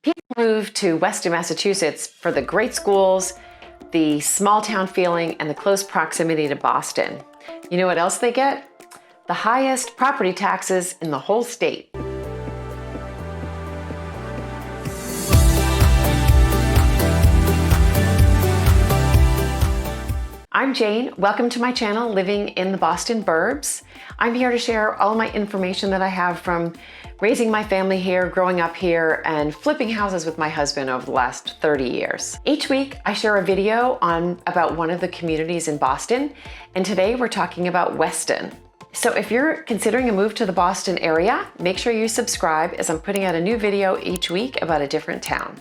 People move to Weston, Massachusetts for the great schools, the small town feeling, and the close proximity to Boston. You know what else they get? The highest property taxes in the whole state. I'm Jane. Welcome to my channel, Living in the Boston Burbs. I'm here to share all my information that I have from raising my family here, growing up here, and flipping houses with my husband over the last 30 years. Each week, I share a video about one of the communities in Boston, and today we're talking about Weston. So if you're considering a move to the Boston area, make sure you subscribe as I'm putting out a new video each week about a different town.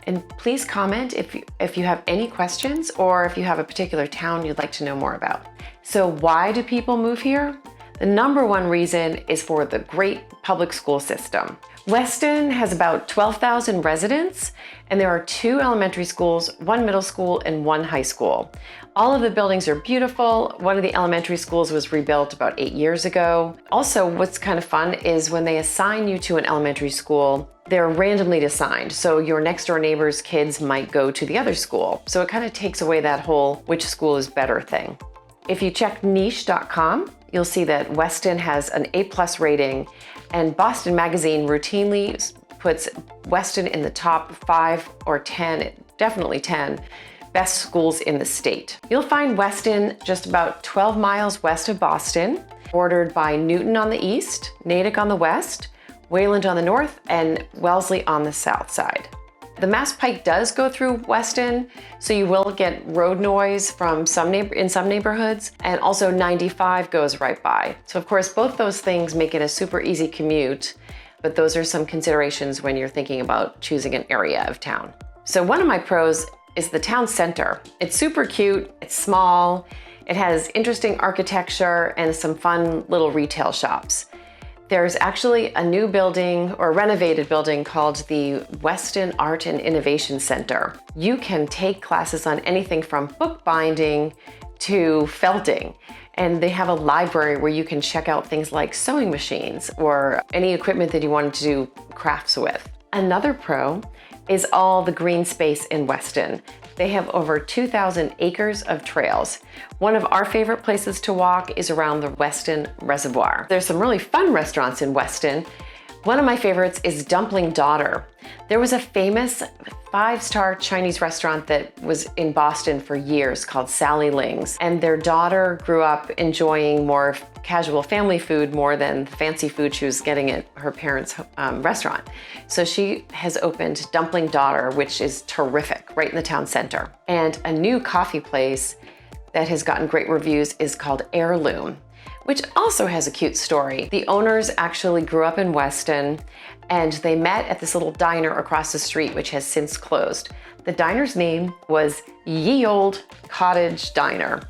And please comment if you have any questions or if you have a particular town you'd like to know more about. So why do people move here? The number one reason is for the great public school system. Weston has about 12,000 residents, and there are 2 elementary schools, 1 middle school, and 1 high school. All of the buildings are beautiful. One of the elementary schools was rebuilt about 8 years ago. Also, what's kind of fun is when they assign you to an elementary school, they're randomly assigned. So your next door neighbor's kids might go to the other school. So it kind of takes away that whole which school is better thing. If you check niche.com, you'll see that Weston has an A+ rating, and Boston Magazine routinely puts Weston in the top 5 or 10, definitely 10, best schools in the state. You'll find Weston just about 12 miles west of Boston, bordered by Newton on the east, Natick on the west, Wayland on the north, and Wellesley on the south side. The Mass Pike does go through Weston, so you will get road noise from in some neighborhoods, and also 95 goes right by. So of course, both those things make it a super easy commute, but those are some considerations when you're thinking about choosing an area of town. So one of my pros is the town center. It's super cute, it's small, it has interesting architecture and some fun little retail shops. There's actually a new building or renovated building called the Weston Art and Innovation Center. You can take classes on anything from bookbinding to felting. And they have a library where you can check out things like sewing machines or any equipment that you wanted to do crafts with. Another pro is all the green space in Weston. They have over 2,000 acres of trails. One of our favorite places to walk is around the Weston Reservoir. There's some really fun restaurants in Weston. One of my favorites is Dumpling Daughter. There was a famous 5-star Chinese restaurant that was in Boston for years called Sally Ling's, and their daughter grew up enjoying more casual family food more than the fancy food she was getting at her parents' restaurant. So she has opened Dumpling Daughter, which is terrific, right in the town center. And a new coffee place that has gotten great reviews is called Heirloom, which also has a cute story. The owners actually grew up in Weston, and they met at this little diner across the street, which has since closed. The diner's name was Ye Olde Cottage Diner.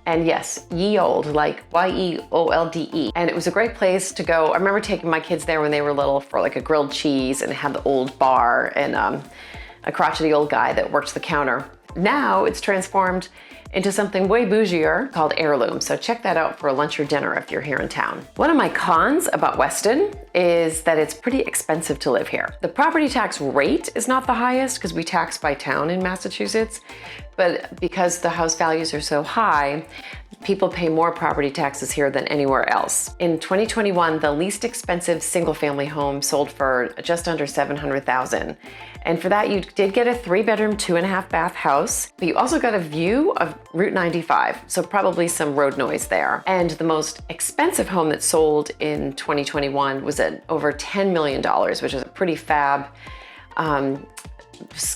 And yes, ye old, like Y-E-O-L-D-E. And it was a great place to go. I remember taking my kids there when they were little for like a grilled cheese, and it had the old bar and a crotchety old guy that worked the counter. Now it's transformed into something way bougier called Heirloom. So check that out for lunch or dinner if you're here in town. One of my cons about Weston is that it's pretty expensive to live here. The property tax rate is not the highest because we tax by town in Massachusetts, but because the house values are so high, people pay more property taxes here than anywhere else. In 2021, the least expensive single-family home sold for just under $700,000. And for that, you did get a 3-bedroom, 2.5-bath house, but you also got a view of Route 95, so probably some road noise there. And the most expensive home that sold in 2021 was at over $10 million, which is a pretty fab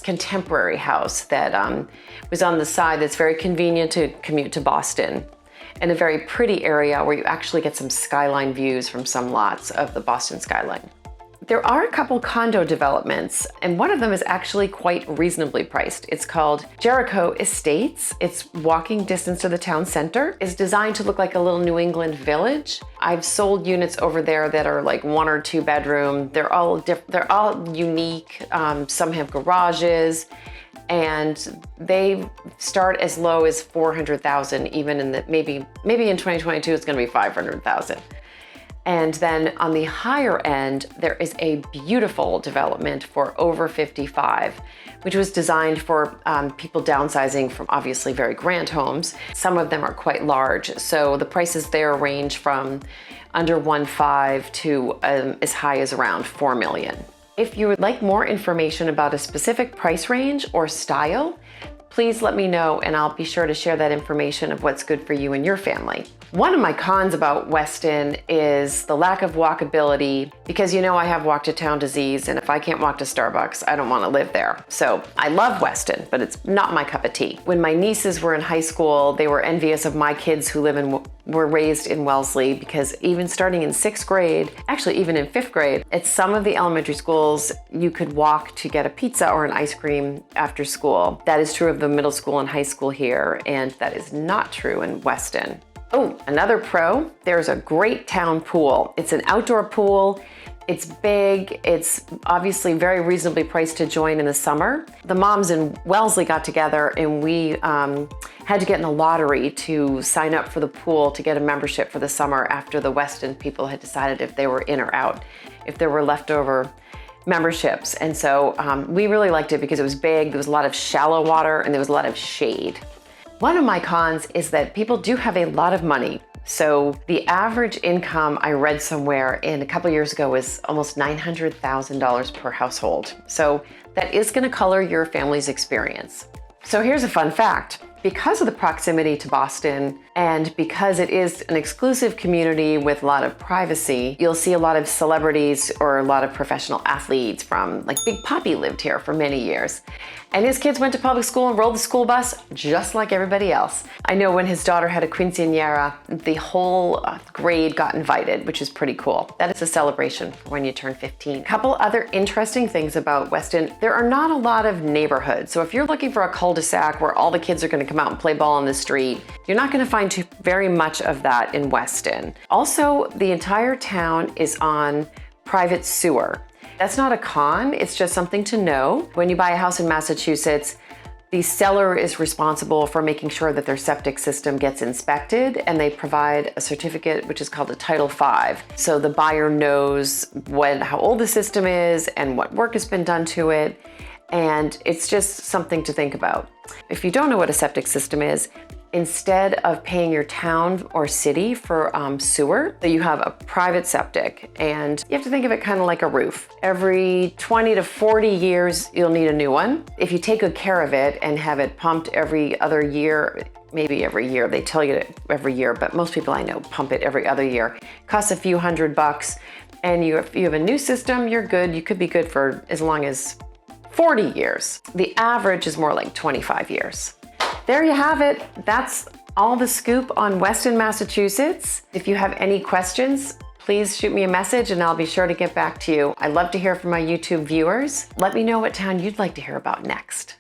contemporary house that was on the side that's very convenient to commute to Boston, and a very pretty area where you actually get some skyline views from some lots of the Boston skyline. There are a couple condo developments, and one of them is actually quite reasonably priced. It's called Jericho Estates. It's walking distance to the town center. It's designed to look like a little New England village. I've sold units over there that are like 1 or 2 bedroom. They're all unique. Some have garages, and they start as low as 400,000. Even in the maybe in 2022 it's going to be 500,000. And then on the higher end, there is a beautiful development for over 55, which was designed for people downsizing from obviously very grand homes. Some of them are quite large. So the prices there range from under 1.5 to as high as around 4 million. If you would like more information about a specific price range or style, please let me know and I'll be sure to share that information of what's good for you and your family. One of my cons about Weston is the lack of walkability, because you know I have walk to town disease, and if I can't walk to Starbucks, I don't want to live there. So I love Weston, but it's not my cup of tea. When my nieces were in high school, they were envious of my kids who were raised in Wellesley, because even starting in 6th grade, actually even in 5th grade, at some of the elementary schools, you could walk to get a pizza or an ice cream after school. That is true of the middle school and high school here, and that is not true in Weston. Oh, another pro, there's a great town pool. It's an outdoor pool. It's big. It's obviously very reasonably priced to join in the summer. The moms in Wellesley got together and we had to get in a lottery to sign up for the pool to get a membership for the summer after the Weston people had decided if they were in or out, if there were leftover memberships. And so we really liked it because it was big, there was a lot of shallow water, and there was a lot of shade. One of my cons is that people do have a lot of money. So the average income I read somewhere in a couple years ago was almost $900,000 per household. So that is going to color your family's experience. So here's a fun fact. Because of the proximity to Boston and because it is an exclusive community with a lot of privacy, you'll see a lot of celebrities or a lot of professional athletes from, like Big Papi lived here for many years. And his kids went to public school and rode the school bus just like everybody else. I know when his daughter had a quinceañera, the whole grade got invited, which is pretty cool. That is a celebration for when you turn 15. A couple other interesting things about Weston. There are not a lot of neighborhoods. So if you're looking for a cul-de-sac where all the kids are going to come out and play ball on the street, you're not going to find very much of that in Weston. Also, the entire town is on private sewer. That's not a con, it's just something to know. When you buy a house in Massachusetts, the seller is responsible for making sure that their septic system gets inspected, and they provide a certificate which is called a Title V. So the buyer knows how old the system is and what work has been done to it, and it's just something to think about. If you don't know what a septic system is, instead of paying your town or city for sewer, you have a private septic, and you have to think of it kind of like a roof. Every 20 to 40 years, you'll need a new one. If you take good care of it and have it pumped every other year, maybe every year, they tell you every year, but most people I know pump it every other year. It costs a few $100, and if you have a new system, you're good. You could be good for as long as 40 years. The average is more like 25 years. There you have it. That's all the scoop on Weston, Massachusetts. If you have any questions, please shoot me a message and I'll be sure to get back to you. I love to hear from my YouTube viewers. Let me know what town you'd like to hear about next.